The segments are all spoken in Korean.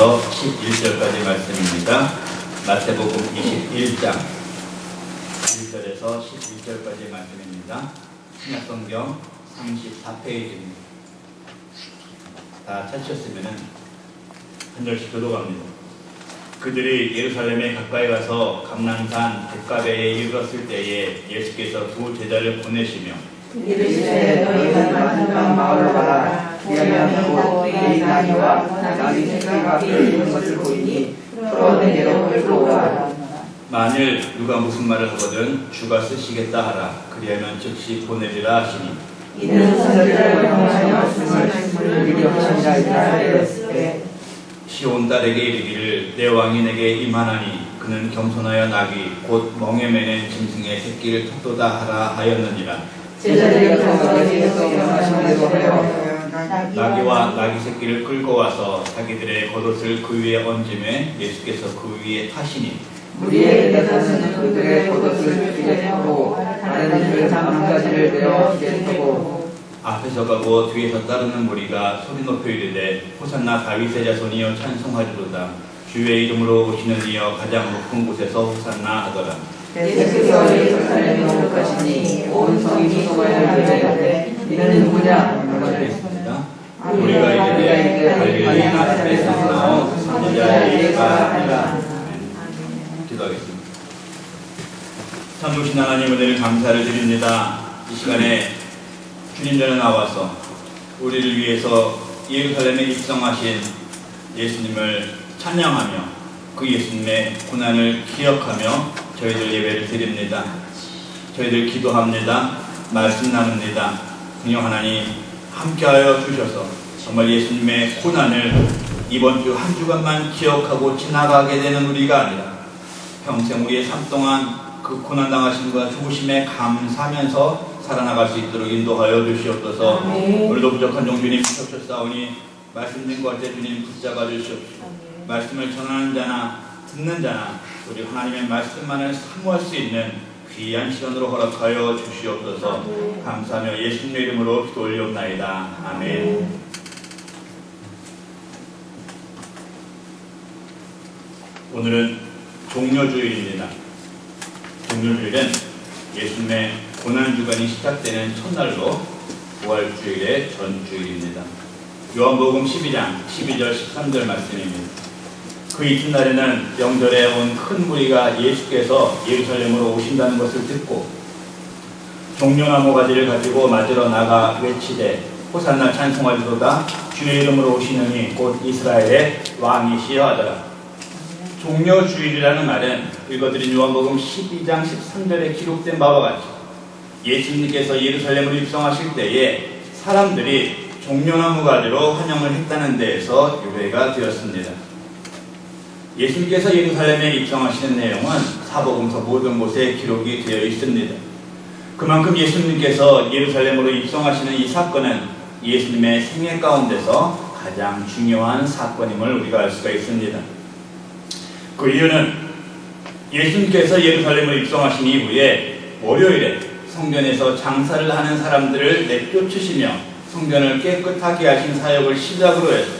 1절에서 11절까지 말씀입니다. 마태복음 21장 1절에서 11절까지 말씀입니다. 신약성경 34페이지입니다. 다 찾으셨으면 한 절씩 교독합니다. 그들이 예루살렘에 가까이 가서 감람산 벳가베에 이르렀을 때에 예수께서 두 제자를 보내시며 이르시되 너희는 마지막 마을로 가라. 왜냐하면 곧 네 나귀와 나귀 새끼가 끌리는 것을 보이니 서로 내게로 끌고 오라. 만일 누가 무슨 말을 하거든 주가 쓰시겠다 하라. 그리하면 즉시 보내리라 하시니 이는 선지자의 명하신 말씀을 미리 하시니라 하였으되 시온 딸에게 이르기를 내 왕이 내게 임하나니 그는 겸손하여 나귀 곧 멍에 매는 짐승의 새끼를 텄도다 하라 하였느니라. 제자들께서 예수께서 명하신 대로 하여 나귀와 나귀 새끼를 끌고 와서 자기들의 겉옷을 그 위에 얹음에 예수께서 그 위에 타시니 무리의 대다수는 그들의 겉옷을 길에 타고 다른 이들 한 가지를 내어 길에 타고 앞에서 가고 뒤에서 따르는 무리가 소리 높여 이르되 호산나 다윗의 자손이여 찬송하리로다. 주의 이름으로 오시는 이여 가장 높은 곳에서 호산나 하더라. 예수께서 예루살렘에 올 것이니 온 성이 소송하여 이르되 이는 누구냐 하겠습니다. 우리가 이르되 갈릴리 나사렛에서 나온 선지자 엘리야가 아니라. 기도하겠습니다. 참 좋으신 하나님, 은혜를 감사를 드립니다. 이 시간에 주님 전에 나와서 우리를 위해서 예루살렘에 입성하신 예수님을 찬양하며 그 예수님의 고난을 기억하며 저희들 예배를 드립니다. 저희들 기도합니다. 말씀 나눕니다. 성령 하나님 함께하여 주셔서 정말 예수님의 고난을 이번 주 한 주간만 기억하고 지나가게 되는 우리가 아니라 평생 우리의 삶 동안 그 고난당하심과 죽으심에 감사하면서 살아나갈 수 있도록 인도하여 주시옵소서. 오늘도 부족한 종주님 부탁드렸사오니 말씀드린 것 같아 주님 붙잡아 주시옵소서. 말씀을 전하는 자나 듣는 자나 우리 하나님의 말씀만을 사모할 수 있는 귀한 시간으로 허락하여 주시옵소서. 감사하며 예수님의 이름으로 기도 올리옵나이다. 아멘. 오늘은 종려주일입니다. 종려주일은 예수님의 고난주간이 시작되는 첫날로 부활주일의 전주일입니다. 요한복음 12장 12절 13절 말씀입니다. 그 이튿날에는 명절에 온 큰 무리가 예수께서 예루살렘으로 오신다는 것을 듣고 종려나무 가지를 가지고 맞으러 나가 외치되 호산나 찬송하리로다. 주의 이름으로 오시느니 곧 이스라엘의 왕이시여 하더라. 종려주일이라는 말은 읽어드린 요한복음 12장 13절에 기록된 바와 같이 예수님께서 예루살렘으로 입성하실 때에 사람들이 종려나무 가지로 환영을 했다는 데에서 유래가 되었습니다. 예수님께서 예루살렘에 입성하시는 내용은 사복음서 모든 곳에 기록이 되어 있습니다. 그만큼 예수님께서 예루살렘으로 입성하시는 이 사건은 예수님의 생애 가운데서 가장 중요한 사건임을 우리가 알 수가 있습니다. 그 이유는 예수님께서 예루살렘으로 입성하신 이후에 월요일에 성전에서 장사를 하는 사람들을 내쫓으시며 성전을 깨끗하게 하신 사역을 시작으로 해서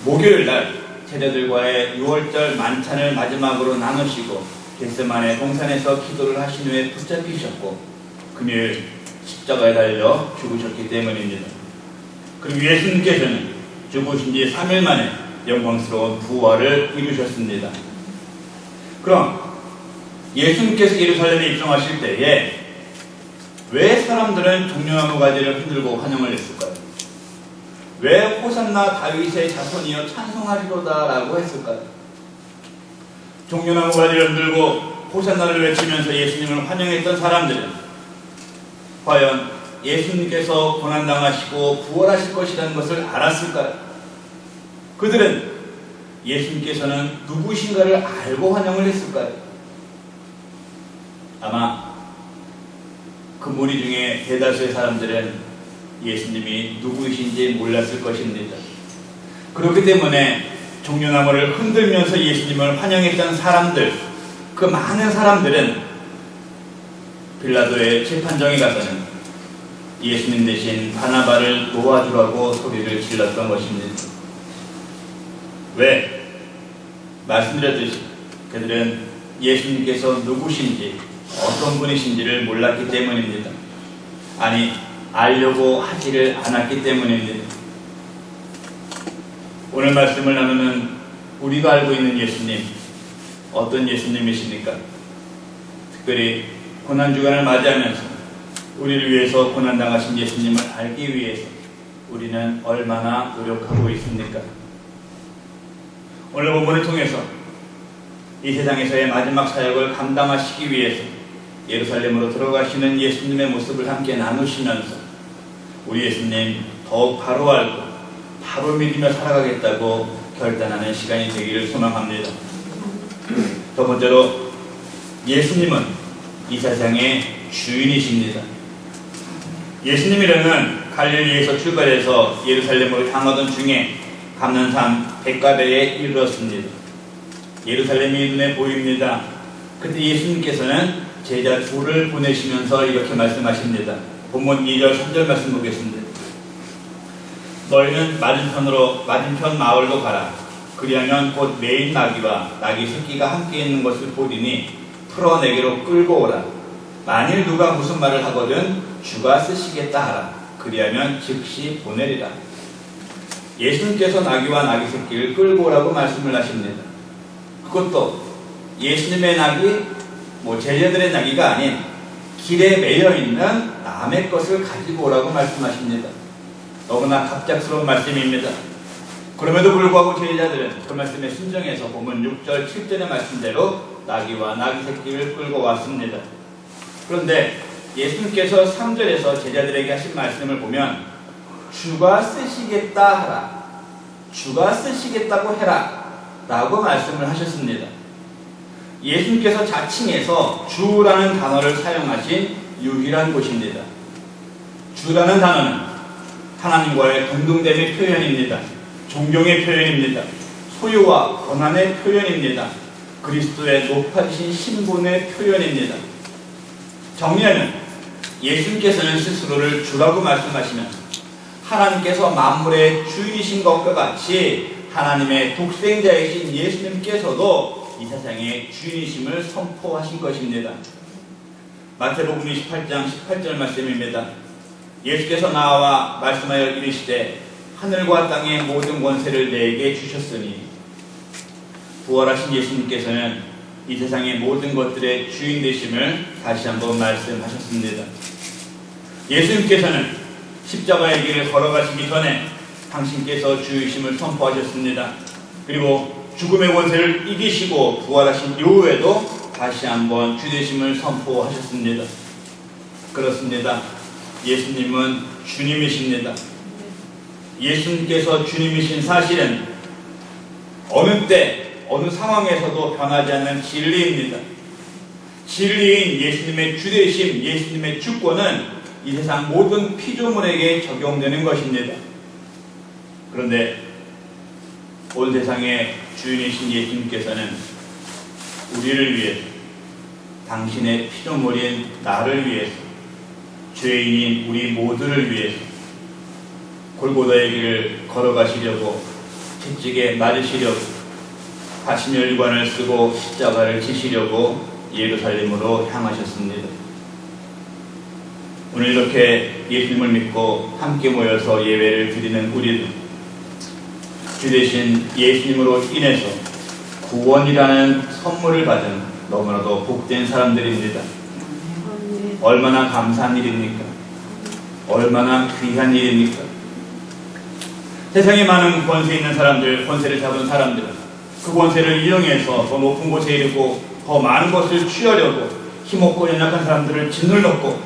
목요일날 제자들과의 6월절 만찬을 마지막으로 나누시고 겟세마네 동산에서 기도를 하신 후에 붙잡히셨고 금요일 십자가에 달려 죽으셨기 때문입니다. 그리고 예수님께서는 죽으신 지 3일 만에 영광스러운 부활을 이루셨습니다. 그럼 예수님께서 예루살렘에 입성하실 때에 왜 사람들은 종려나무 가지를 흔들고 환영을 했을까요? 왜 호산나 다윗의 자손이여 찬송하리로다 라고 했을까요? 종려나무 가지를 흔들고 호산나를 외치면서 예수님을 환영했던 사람들은 과연 예수님께서 고난당하시고 부활하실 것이라는 것을 알았을까요? 그들은 예수님께서는 누구신가를 알고 환영을 했을까요? 아마 그 무리 중에 대다수의 사람들은 예수님이 누구이신지 몰랐을 것입니다. 그렇기 때문에 종려나무를 흔들면서 예수님을 환영했던 사람들, 그 많은 사람들은 빌라도의 재판정에 가서는 예수님 대신 바나바를 놓아주라고 소리를 질렀던 것입니다. 왜? 말씀드렸듯이 그들은 예수님께서 누구신지 어떤 분이신지를 몰랐기 때문입니다. 아니, 알려고 하지를 않았기 때문입니다. 오늘 말씀을 나누는 우리가 알고 있는 예수님, 어떤 예수님이십니까? 특별히 고난주간을 맞이하면서 우리를 위해서 고난당하신 예수님을 알기 위해서 우리는 얼마나 노력하고 있습니까? 오늘 본문을 통해서 이 세상에서의 마지막 사역을 감당하시기 위해서 예루살렘으로 들어가시는 예수님의 모습을 함께 나누시면서 우리 예수님 더욱 바로 알고 바로 믿으며 살아가겠다고 결단하는 시간이 되기를 소망합니다. 두 번째로, 예수님은 이 세상의 주인이십니다. 예수님이라는 갈릴리에서 출발해서 예루살렘으로 향하던 중에 감난산 백가대에 이르렀습니다. 예루살렘이 눈에 보입니다. 그때 예수님께서는 제자 둘을 보내시면서 이렇게 말씀하십니다. 본문 2절 3절 말씀 보겠습니다. 너희는 맞은편 마을로 가라. 그리하면 곧 매인 나귀와 나귀 새끼가 함께 있는 것을 보리니 풀어 내게로 끌고 오라. 만일 누가 무슨 말을 하거든 주가 쓰시겠다 하라. 그리하면 즉시 보내리라. 예수님께서 나귀와 나귀 새끼를 끌고 오라고 말씀을 하십니다. 그것도 예수님의 나귀, 제자들의 나귀가 아닌 길에 매여있는 남의 것을 가지고 오라고 말씀하십니다. 너무나 갑작스러운 말씀입니다. 그럼에도 불구하고 제자들은 그 말씀에 순종해서 본문 6절 7절의 말씀대로 나귀와 나귀 새끼를 끌고 왔습니다. 그런데 예수님께서 3절에서 제자들에게 하신 말씀을 보면 주가 쓰시겠다 하라, 주가 쓰시겠다고 해라 라고 말씀을 하셨습니다. 예수님께서 자칭해서 주라는 단어를 사용하신 유일한 곳입니다. 주라는 단어는 하나님과의 동등됨의 표현입니다. 존경의 표현입니다. 소유와 권한의 표현입니다. 그리스도의 높아지신 신분의 표현입니다. 정리하면 예수님께서는 스스로를 주라고 말씀하시면서 하나님께서 만물의 주인이신 것과 같이 하나님의 독생자이신 예수님께서도 이 세상의 주인이심을 선포하신 것입니다. 마태복음 28장 18절 말씀입니다. 예수께서 나와 말씀하여 이르시되 하늘과 땅의 모든 권세를 내게 주셨으니, 부활하신 예수님께서는 이 세상의 모든 것들의 주인 되심을 다시 한번 말씀하셨습니다. 예수님께서는 십자가의 길을 걸어가시기 전에 당신께서 주이심을 선포하셨습니다. 그리고 죽음의 권세를 이기시고 부활하신 이후에도 다시 한번 주되심을 선포하셨습니다. 그렇습니다. 예수님은 주님이십니다. 예수님께서 주님이신 사실은 어느 때, 어느 상황에서도 변하지 않는 진리입니다. 진리인 예수님의 주되심, 예수님의 주권은 이 세상 모든 피조물에게 적용되는 것입니다. 그런데 온 세상의 주인이신 예수님께서는 우리를 위해서, 당신의 피조물인 나를 위해서, 죄인인 우리 모두를 위해서 골고다의 길을 걸어가시려고, 채찍에 맞으시려고, 가시면류관을 쓰고 십자가를 지시려고 예루살렘으로 향하셨습니다. 오늘 이렇게 예수님을 믿고 함께 모여서 예배를 드리는 우리는 주 되신 예수님으로 인해서 구원이라는 선물을 받은 너무나도 복된 사람들입니다. 얼마나 감사한 일입니까? 얼마나 귀한 일입니까? 세상에 많은 권세 있는 사람들, 권세를 잡은 사람들은 그 권세를 이용해서 더 높은 곳에 이르고 더 많은 것을 취하려고 힘없고 연약한 사람들을 짓눌렀고,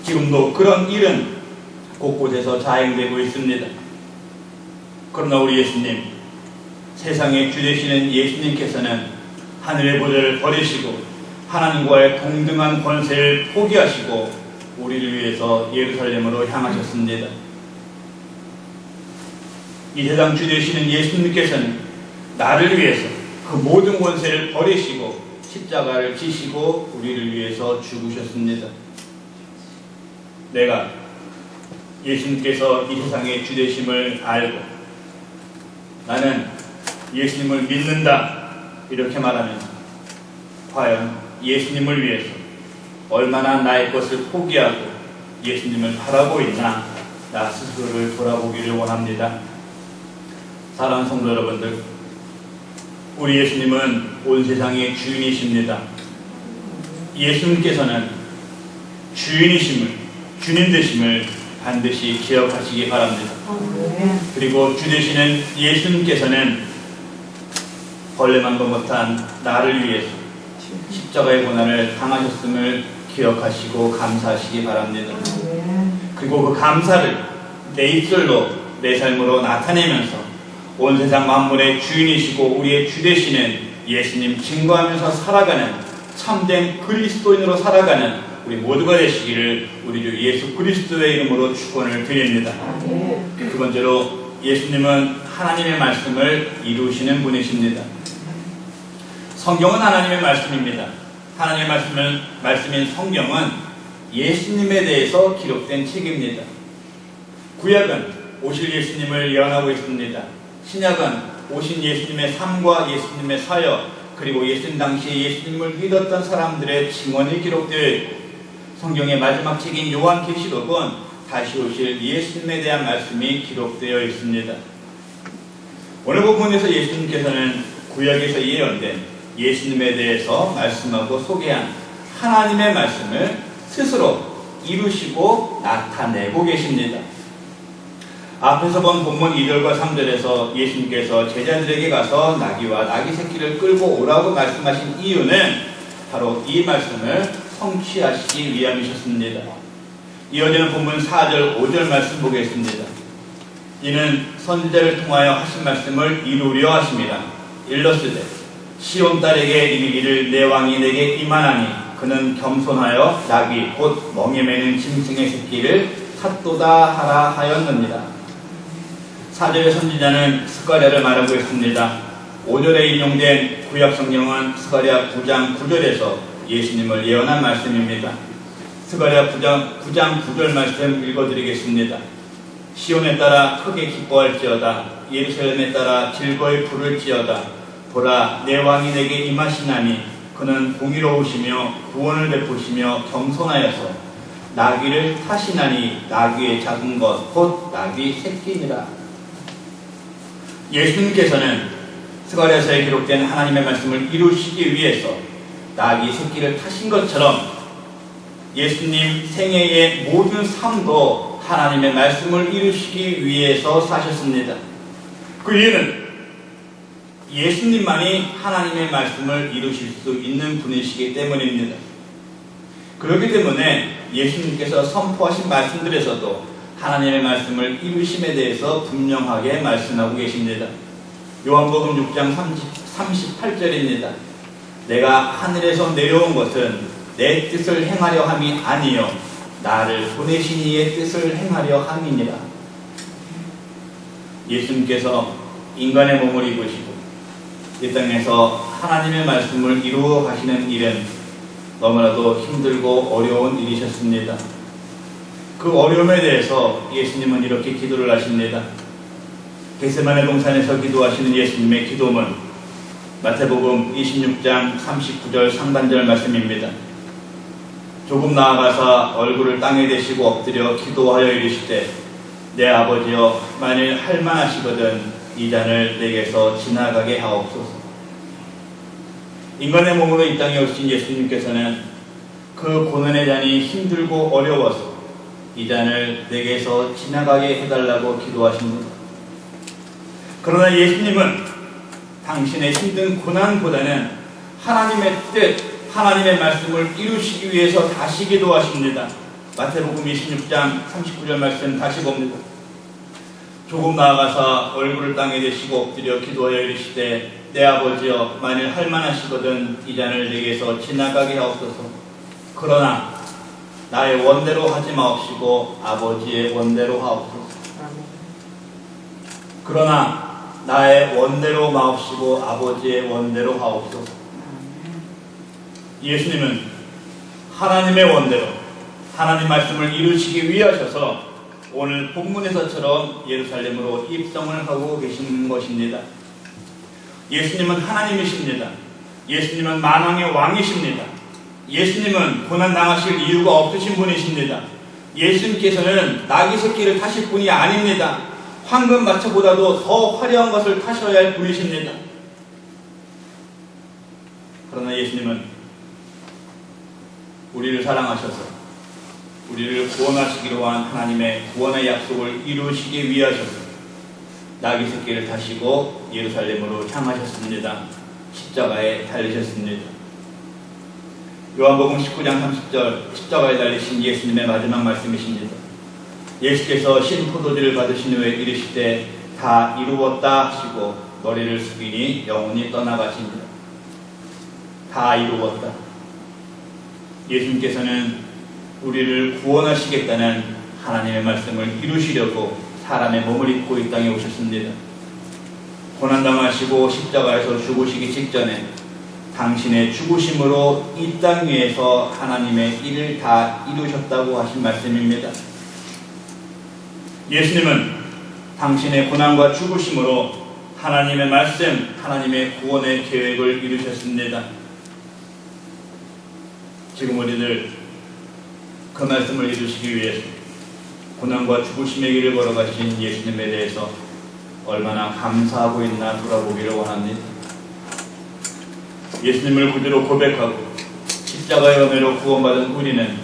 지금도 그런 일은 곳곳에서 자행되고 있습니다. 그러나 우리 예수님, 세상의 주 되시는 예수님께서는 하늘의 보좌를 버리시고 하나님과의 동등한 권세를 포기하시고 우리를 위해서 예루살렘으로 향하셨습니다. 이 세상 주 되시는 예수님께서는 나를 위해서 그 모든 권세를 버리시고 십자가를 지시고 우리를 위해서 죽으셨습니다. 내가 예수님께서 이 세상의 주 되심을 알고 나는 예수님을 믿는다, 이렇게 말하면서 과연 예수님을 위해서 얼마나 나의 것을 포기하고 예수님을 바라고 있나 나 스스로를 돌아보기를 원합니다. 사랑하는 성도 여러분들, 우리 예수님은 온 세상의 주인이십니다. 예수님께서는 주님 되심을 반드시 기억하시기 바랍니다. 그리고 주 되시는 예수님께서는 벌레만도 못한 나를 위해서 십자가의 고난을 당하셨음을 기억하시고 감사하시기 바랍니다. 그리고 그 감사를 내 입술로 내 삶으로 나타내면서 온 세상 만물의 주인이시고 우리의 주 되시는 예수님 증거하면서 살아가는 참된 그리스도인으로 살아가는 우리 모두가 되시기를 우리 주 예수 그리스도의 이름으로 축원을 드립니다. 두 번째로 예수님은 하나님의 말씀을 이루시는 분이십니다. 성경은 하나님의 말씀입니다. 하나님의 말씀인 성경은 예수님에 대해서 기록된 책입니다. 구약은 오실 예수님을 예언하고 있습니다. 신약은 오신 예수님의 삶과 예수님의 사역, 그리고 예수님 당시에 예수님을 믿었던 사람들의 증언이 기록되어 있고, 성경의 마지막 책인 요한계시록은 다시 오실 예수님에 대한 말씀이 기록되어 있습니다. 오늘 본문에서 예수님께서는 구약에서 예언된 예수님에 대해서 말씀하고 소개한 하나님의 말씀을 스스로 이루시고 나타내고 계십니다. 앞에서 본 본문 2절과 3절에서 예수님께서 제자들에게 가서 나귀와 나귀 새끼를 끌고 오라고 말씀하신 이유는 바로 이 말씀을 성취하시기 위함이셨습니다. 이어지는 본문 4절, 5절 말씀 보겠습니다. 이는 선지자를 통하여 하신 말씀을 이루려 하심이라. 일러스되 시온 딸에게 이르기를 내 왕이 내게 임하나니 그는 겸손하여 나귀 곧 멍에 매는 짐승의 새끼를 샀도다 하라 하였느니라. 4절의 선지자는 스가랴를 말하고 있습니다. 5절에 인용된 구약 성경은 스가랴 9장 9절에서 예수님을 예언한 말씀입니다. 스가랴 9장 9절 말씀 읽어드리겠습니다. 시온에 따라 크게 기뻐할지어다. 예루살렘에 따라 즐거이 부를지어다. 보라, 내 왕이 내게 임하시나니 그는 공의로우시며 구원을 베푸시며 겸손하여서 나귀를 타시나니 나귀의 작은 것 곧 나귀 새끼니라. 예수님께서는 스가랴서에 기록된 하나님의 말씀을 이루시기 위해서 나귀 새끼를 타신 것처럼 예수님 생애의 모든 삶도 하나님의 말씀을 이루시기 위해서 사셨습니다. 그 이유는 예수님만이 하나님의 말씀을 이루실 수 있는 분이시기 때문입니다. 그렇기 때문에 예수님께서 선포하신 말씀들에서도 하나님의 말씀을 이루심에 대해서 분명하게 말씀하고 계십니다. 요한복음 6장 38절입니다. 내가 하늘에서 내려온 것은 내 뜻을 행하려 함이 아니요 나를 보내신 이의 뜻을 행하려 함이니라. 예수님께서 인간의 몸을 입으시고 이 땅에서 하나님의 말씀을 이루어 가시는 일은 너무나도 힘들고 어려운 일이셨습니다. 그 어려움에 대해서 예수님은 이렇게 기도를 하십니다. 겟세마네 동산에서 기도하시는 예수님의 기도문, 마태복음 26장 39절 상반절 말씀입니다. 조금 나아가사 얼굴을 땅에 대시고 엎드려 기도하여 이르시되 내 아버지여 만일 할만하시거든 이 잔을 내게서 지나가게 하옵소서. 인간의 몸으로 이 땅에 오신 예수님께서는 그 고난의 잔이 힘들고 어려워서 이 잔을 내게서 지나가게 해달라고 기도하십니다. 그러나 예수님은 당신의 힘든 고난보다는 하나님의 뜻, 하나님의 말씀을 이루시기 위해서 다시 기도하십니다. 마태복음 26장 39절 말씀 다시 봅니다. 조금 나아가서 얼굴을 땅에 대시고 엎드려 기도하여 이르시되 내 아버지여 만일 할만하시거든 이 잔을 내게서 지나가게 하옵소서. 그러나 나의 원대로 하지 마옵시고 아버지의 원대로 하옵소서. 그러나 나의 원대로 마옵시고 아버지의 원대로 하옵소서. 예수님은 하나님의 원대로 하나님 말씀을 이루시기 위하셔서 오늘 본문에서처럼 예루살렘으로 입성을 하고 계시는 것입니다. 예수님은 하나님이십니다. 예수님은 만왕의 왕이십니다. 예수님은 고난당하실 이유가 없으신 분이십니다. 예수님께서는 나귀 새끼를 타실 분이 아닙니다. 황금마차보다도 더 화려한 것을 타셔야 할 분이십니다. 그러나 예수님은 우리를 사랑하셔서 우리를 구원하시기로 한 하나님의 구원의 약속을 이루시기 위하셔서 나귀 새끼를 타시고 예루살렘으로 향하셨습니다. 십자가에 달리셨습니다. 요한복음 19장 30절 십자가에 달리신 예수님의 마지막 말씀이십니다. 예수께서 신 포도주를 받으신 후에 이르시되 다 이루었다 하시고 머리를 숙이니 영혼이 떠나가십니다. 다 이루었다. 예수님께서는 우리를 구원하시겠다는 하나님의 말씀을 이루시려고 사람의 몸을 입고 이 땅에 오셨습니다. 고난당하시고 십자가에서 죽으시기 직전에 당신의 죽으심으로 이 땅 위에서 하나님의 일을 다 이루셨다고 하신 말씀입니다. 예수님은 당신의 고난과 죽으심으로 하나님의 말씀, 하나님의 구원의 계획을 이루셨습니다. 지금 우리들 그 말씀을 이루시기 위해서 고난과 죽으심의 길을 걸어가신 예수님에 대해서 얼마나 감사하고 있나 돌아보기를 원합니다. 예수님을 구주로 고백하고 십자가의 은혜로 구원받은 우리는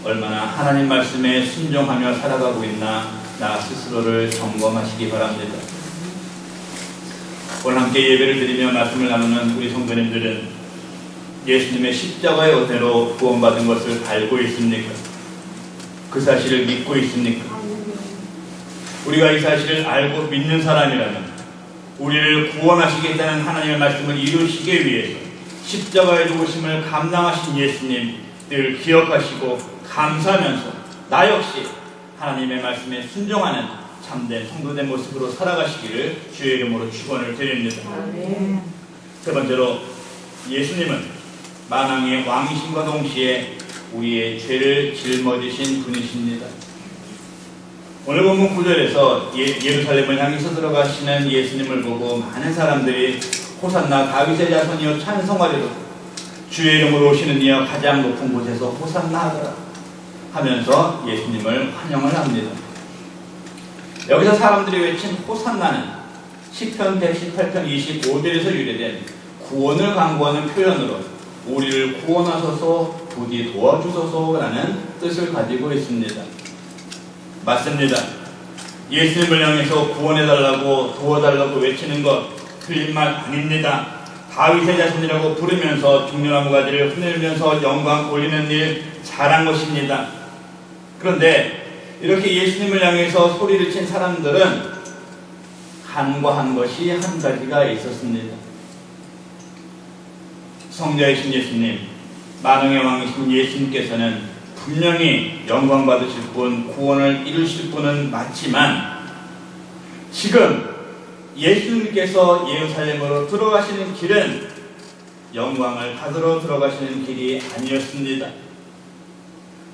얼마나 하나님 말씀에 순종하며 살아가고 있나 나 스스로를 점검하시기 바랍니다. 오늘 함께 예배를 드리며 말씀을 나누는 우리 성도님들은 예수님의 십자가의 은혜로 구원받은 것을 알고 있습니까? 그 사실을 믿고 있습니까? 우리가 이 사실을 알고 믿는 사람이라면 우리를 구원하시겠다는 하나님의 말씀을 이루시기 위해서 십자가의 죽으심을 감당하신 예수님 늘 기억하시고 감사하면서 나 역시 하나님의 말씀에 순종하는 참된 성도된 모습으로 살아가시기를 주의 이름으로 축원을 드립니다. 세 번째로 예수님은 만왕의 왕이심과 동시에 우리의 죄를 짊어지신 분이십니다. 오늘 본문 9절에서 예루살렘을 향해서 들어가시는 예수님을 보고 많은 사람들이 호산나 다윗의 자손이여 찬송하리로다 주의 이름으로 오시는 이여 가장 높은 곳에서 호산나 하더라 하면서 예수님을 환영을 합니다. 여기서 사람들이 외친 호산나는 시편 118편 25절에서 유래된 구원을 강구하는 표현으로 우리를 구원하소서 부디 도와주소서라는 뜻을 가지고 있습니다. 맞습니다. 예수님을 향해서 구원해달라고 도와달라고 외치는 것 틀린 말 아닙니다. 다윗의 자손이라고 부르면서 종려나무 가지를 흔들면서 영광 올리는 일 잘한 것입니다. 그런데 이렇게 예수님을 향해서 소리를 친 사람들은 간과한 것이 한 가지가 있었습니다. 성자이신 예수님, 만왕의 왕이신 예수님께서는 분명히 영광 받으실 분, 구원을 이루실 분은 맞지만 지금 예수님께서 예루살렘으로 들어가시는 길은 영광을 받으러 들어가시는 길이 아니었습니다.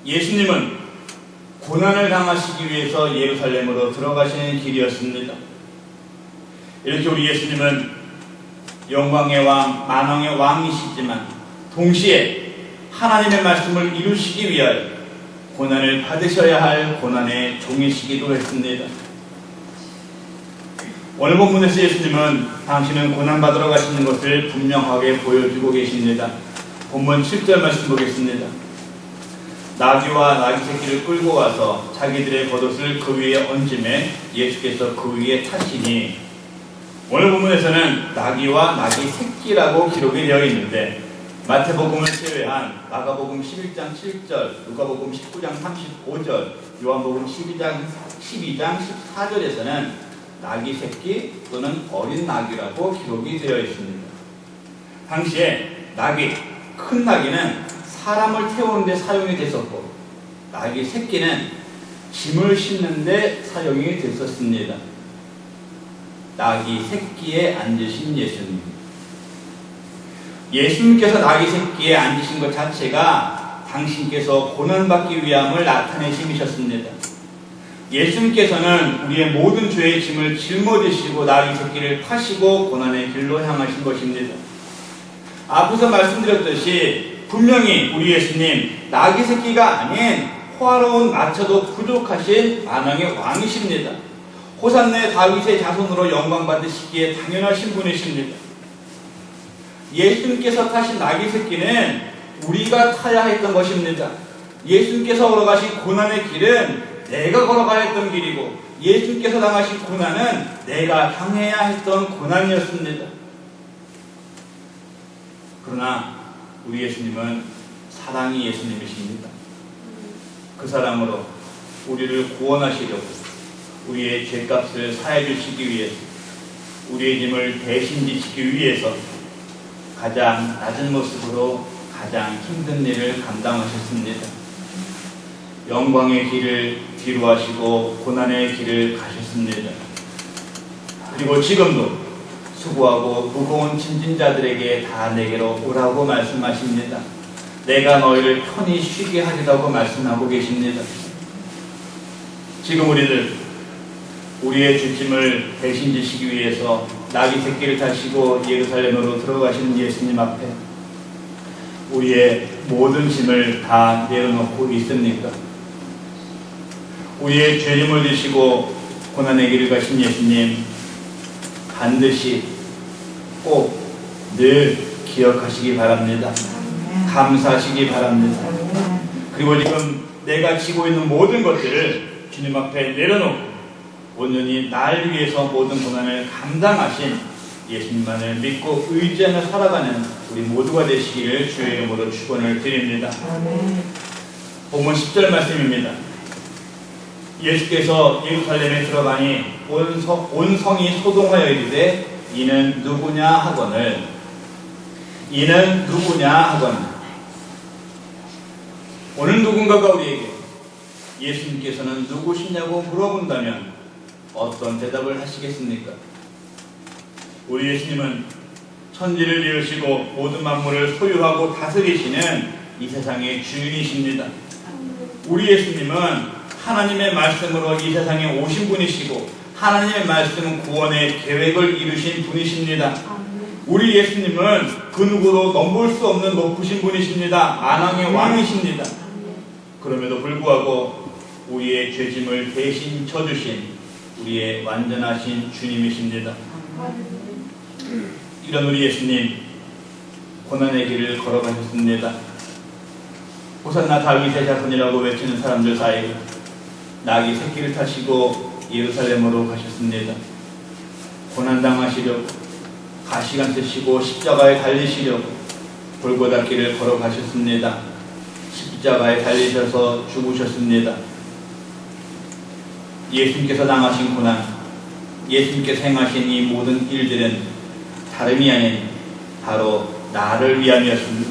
예수님은 고난을 당하시기 위해서 예루살렘으로 들어가시는 길이었습니다. 이렇게 우리 예수님은 영광의 왕, 만왕의 왕이시지만 동시에 하나님의 말씀을 이루시기 위하여 고난을 받으셔야 할 고난의 종이시기도 했습니다. 오늘 본문에서 예수님은 당신은 고난받으러 가시는 것을 분명하게 보여주고 계십니다. 본문 7절 말씀 보겠습니다. 나귀와 나귀 새끼를 끌고 와서 자기들의 겉옷을 그 위에 얹음에 예수께서 그 위에 타시니 오늘 본문에서는 나귀와 나귀 새끼라고 기록이 되어 있는데 마태복음을 제외한 마가복음 11장 7절, 누가복음 19장 35절, 요한복음 12장 14절에서는 나귀 새끼 또는 어린 나귀라고 기록이 되어 있습니다. 당시에 나귀, 큰 나귀는 사람을 태우는 데 사용이 됐었고 나귀 새끼는 짐을 싣는 데 사용이 됐었습니다. 나귀 새끼에 앉으신 예수님. 예수님께서 나귀 새끼에 앉으신 것 자체가 당신께서 고난받기 위함을 나타내심이셨습니다. 예수님께서는 우리의 모든 죄의 짐을 짊어지시고 나귀 새끼를 타시고 고난의 길로 향하신 것입니다. 앞에서 말씀드렸듯이 분명히 우리 예수님 낙이 새끼가 아닌 호화로운 마차도 부족하신 만왕의 왕이십니다. 호산나의 다윗의 자손으로 영광 받으시기에 당연하신 분이십니다. 예수님께서 타신 낙이 새끼는 우리가 타야 했던 것입니다. 예수님께서 걸어가신 고난의 길은 내가 걸어가야 했던 길이고, 예수님께서 당하신 고난은 내가 향해야 했던 고난이었습니다. 그러나 우리 예수님은 사랑이 예수님이십니다. 그 사랑으로 우리를 구원하시려고 우리의 죄값을 사해 주시기 위해서, 우리의 짐을 대신 지시기 위해서 가장 낮은 모습으로 가장 힘든 일을 감당하셨습니다. 영광의 길을 뒤로 하시고 고난의 길을 가셨습니다. 그리고 지금도 수고하고 무거운 짐진 자들에게 다 내게로 오라고 말씀하십니다. 내가 너희를 편히 쉬게 하리라고 말씀하고 계십니다. 지금 우리의 주짐을 대신 지시기 위해서 낙이 새끼를 타시고 예루살렘으로 들어가시는 예수님 앞에 우리의 모든 짐을 다 내려놓고 있습니까? 우리의 죄짐을 지시고 고난의 길을 가신 예수님 반드시 꼭 늘 기억하시기 바랍니다. 감사하시기 바랍니다. 그리고 지금 내가 지고 있는 모든 것들을 주님 앞에 내려놓고 온전히 날 위해서 모든 고난을 감당하신 예수님만을 믿고 의지하며 살아가는 우리 모두가 되시기를 주의 이름으로 축원을 드립니다. 본문 10절 말씀입니다. 예수께서 예루살렘에 들어가니 온 성이 소동하여 이르되 이는 누구냐 하거늘 오늘 누군가가 우리에게 예수님께서는 누구시냐고 물어본다면 어떤 대답을 하시겠습니까? 우리 예수님은 천지를 지으시고 모든 만물을 소유하고 다스리시는 이 세상의 주인이십니다. 우리 예수님은 하나님의 말씀으로 이 세상에 오신 분이시고 하나님의 말씀은 구원의 계획을 이루신 분이십니다. 우리 예수님은 그 누구도 넘볼 수 없는 높으신 분이십니다. 만왕의 왕이십니다. 그럼에도 불구하고 우리의 죄짐을 대신 져주신 우리의 완전하신 주님이십니다. 이런 우리 예수님 고난의 길을 걸어가셨습니다. 호산나 다윗의 자손이라고 외치는 사람들 사이에 낙이 새끼를 타시고 예루살렘으로 가셨습니다. 고난당하시려고 가시관 쓰시고 십자가에 달리시려고 골고다 길을 걸어가셨습니다. 십자가에 달리셔서 죽으셨습니다. 예수님께서 당하신 고난, 예수님께서 행하신 이 모든 일들은 다름이 아닌 바로 나를 위함이었습니다.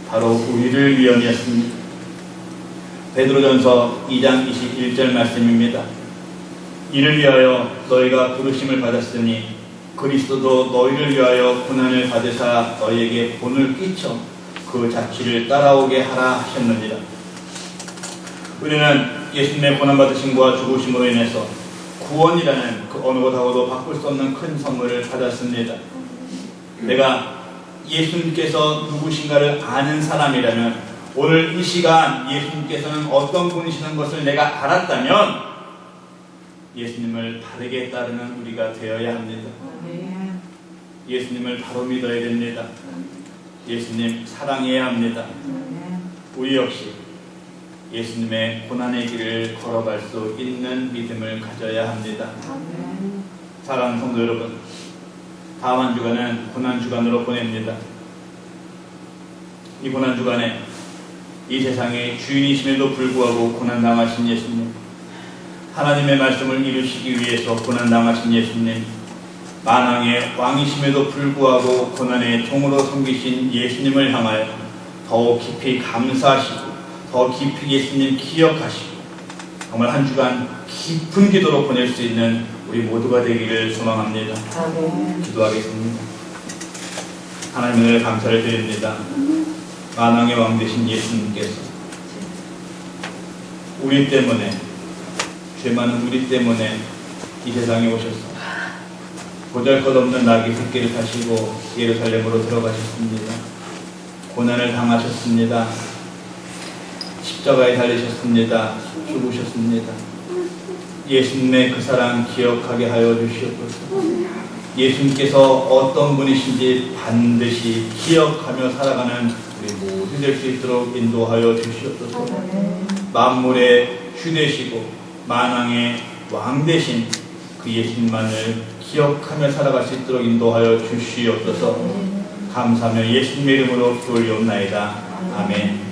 바로 우리를 위함이었습니다. 베드로전서 2장 21절 말씀입니다. 이를 위하여 너희가 부르심을 받았으니 그리스도도 너희를 위하여 고난을 받으사 너희에게 본을 끼쳐 그 자취를 따라오게 하라 하셨느니라. 우리는 예수님의 고난받으심과 죽으심으로 인해서 구원이라는 그 어느 것하고도 바꿀 수 없는 큰 선물을 받았습니다. 내가 예수님께서 누구신가를 아는 사람이라면 오늘 이 시간 예수님께서는 어떤 분이시는 것을 내가 알았다면 예수님을 바르게 따르는 우리가 되어야 합니다. 예수님을 바로 믿어야 됩니다. 예수님 사랑해야 합니다. 우리 역시 예수님의 고난의 길을 걸어갈 수 있는 믿음을 가져야 합니다. 사랑하는 성도 여러분, 다음 한 주간은 고난 주간으로 보냅니다. 이 고난 주간에 이 세상의 주인이심에도 불구하고 고난당하신 예수님, 하나님의 말씀을 이루시기 위해서 고난당하신 예수님, 만왕의 왕이심에도 불구하고 고난의 종으로 섬기신 예수님을 향하여 더 깊이 감사하시고 더 깊이 예수님 기억하시고 정말 한 주간 깊은 기도로 보낼 수 있는 우리 모두가 되기를 소망합니다. 기도하겠습니다. 하나님을 감사를 드립니다. 만왕의 왕 되신 예수님께서 우리 때문에, 죄 많은 우리 때문에 이 세상에 오셔서 보잘것없는 나귀 새끼를 타시고 예루살렘으로 들어가셨습니다. 고난을 당하셨습니다. 십자가에 달리셨습니다. 죽으셨습니다. 예수님의 그 사랑 기억하게 하여 주시옵소서. 예수님께서 어떤 분이신지 반드시 기억하며 살아가는 우리 모두 될 수 있도록 인도하여 주시옵소서. 만물의 주 되시고 만왕의 왕 되신 그 예수님만을 기억하며 살아갈 수 있도록 인도하여 주시옵소서. 감사하며 예수님의 이름으로 기도를 올리옵나이다. 아멘.